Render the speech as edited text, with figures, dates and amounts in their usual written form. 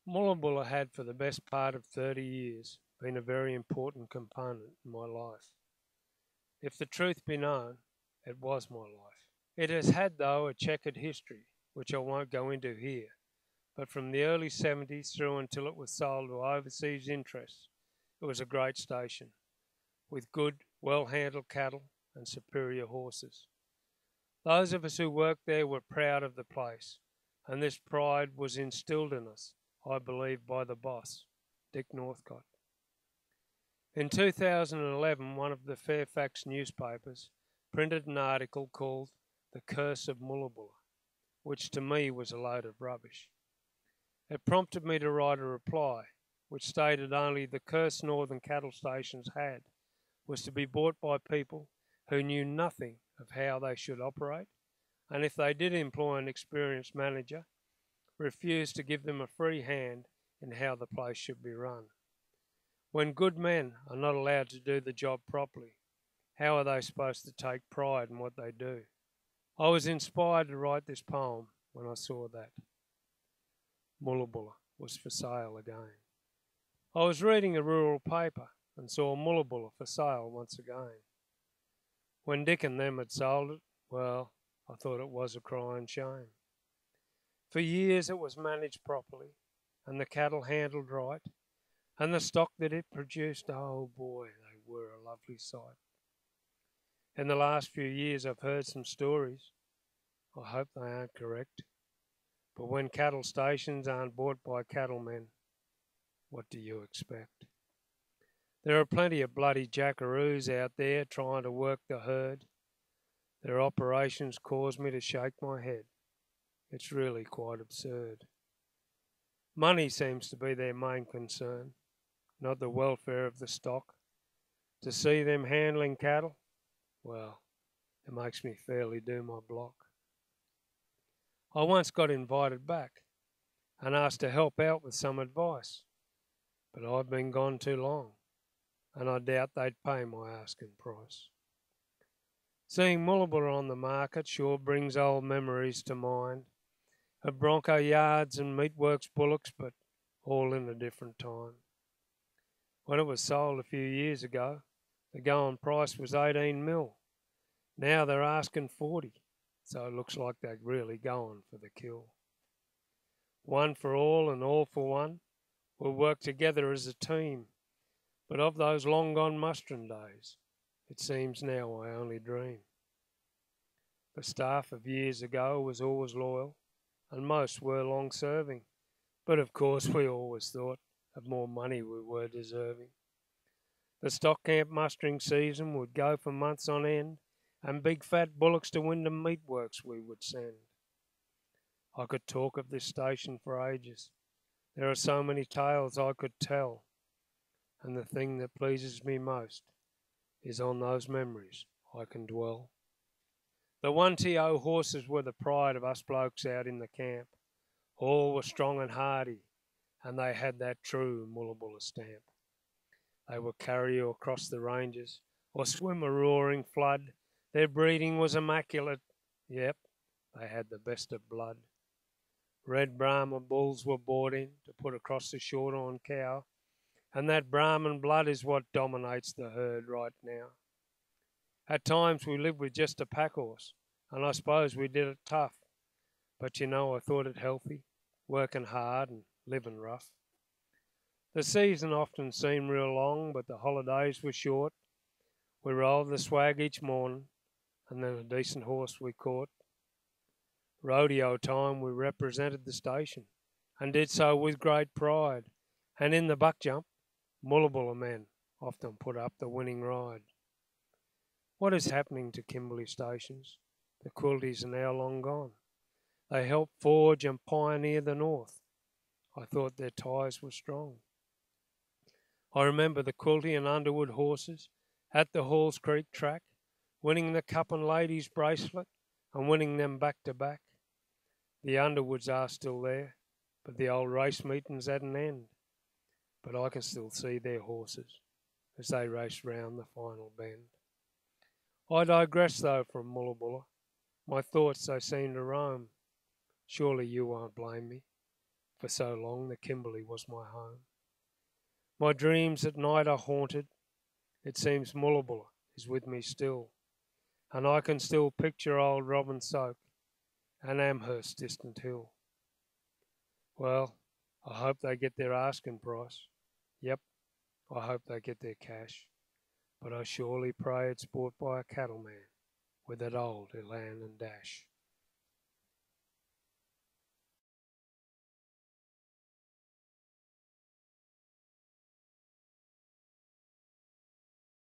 Bulla had for the best part of 30 years been a very important component in my life. If the truth be known, it was my life. It has had, though, a checkered history, which I won't go into here, but from the early 70s through until it was sold to overseas interests, it was a great station, with good, well handled cattle and superior horses. Those of us who worked there were proud of the place, and this pride was instilled in us, I believe, by the boss, Dick Northcott. In 2011, one of the Fairfax newspapers printed an article called The Curse of Moola, which to me was a load of rubbish. It prompted me to write a reply, which stated only the curse northern cattle stations had was to be bought by people who knew nothing of how they should operate, and if they did employ an experienced manager, refused to give them a free hand in how the place should be run. When good men are not allowed to do the job properly, how are they supposed to take pride in what they do? I was inspired to write this poem when I saw that Bulla was for sale again. I was reading a rural paper and saw Bulla for sale once again. When Dick and them had sold it, well, I thought it was a crying shame. For years it was managed properly, and the cattle handled right, and the stock that it produced, oh boy, they were a lovely sight. In the last few years I've heard some stories, I hope they aren't correct, but when cattle stations aren't bought by cattlemen, what do you expect? There are plenty of bloody jackaroos out there trying to work the herd. Their operations cause me to shake my head. It's really quite absurd. Money seems to be their main concern, not the welfare of the stock. To see them handling cattle, well, it makes me fairly do my block. I once got invited back and asked to help out with some advice, but I've been gone too long, and I doubt they'd pay my asking price. Seeing Moola on the market sure brings old memories to mind of Bronco yards and meatworks bullocks, but all in a different time. When it was sold a few years ago, the going price was 18 mil. Now they're asking 40, so it looks like they're really going for the kill. One for all and all for one, we'll work together as a team, but of those long gone mustering days, it seems now I only dream. The staff of years ago was always loyal, and most were long serving, but of course we always thought of more money we were deserving. The stock camp mustering season would go for months on end, and big fat bullocks to Wyndham meatworks we would send. I could talk of this station for ages. There are so many tales I could tell, and the thing that pleases me most is on those memories I can dwell. The 1TO horses were the pride of us blokes out in the camp. All were strong and hardy, and they had that true Moola stamp. They would carry you across the ranges or swim a roaring flood. Their breeding was immaculate. Yep, they had the best of blood. Red Brahma bulls were brought in to put across the short-horn cow, and that Brahman blood is what dominates the herd right now. At times we lived with just a pack horse, and I suppose we did it tough. But you know, I thought it healthy, working hard and living rough. The season often seemed real long, but the holidays were short. We rolled the swag each morning, and then a decent horse we caught. Rodeo time we represented the station, and did so with great pride. And in the buck jump, Moola men often put up the winning ride. What is happening to Kimberley stations? The quilties are now long gone. They helped forge and pioneer the north. I thought their ties were strong. I remember the Quilty and Underwood horses at the Halls Creek track, winning the Cup and Ladies bracelet and winning them back to back. The Underwoods are still there, but the old race meeting's at an end. But I can still see their horses as they race round the final bend. I digress though from Moola. My thoughts they seem to roam. Surely you won't blame me For so long the Kimberley was my home. My dreams at night are haunted. It seems Moola is with me still, and I can still picture old Robin Soak and Amherst's distant hill. Well, I hope they get their asking price. Yep, I hope they get their cash. But I surely pray it's bought by a cattleman with that old elan and dash.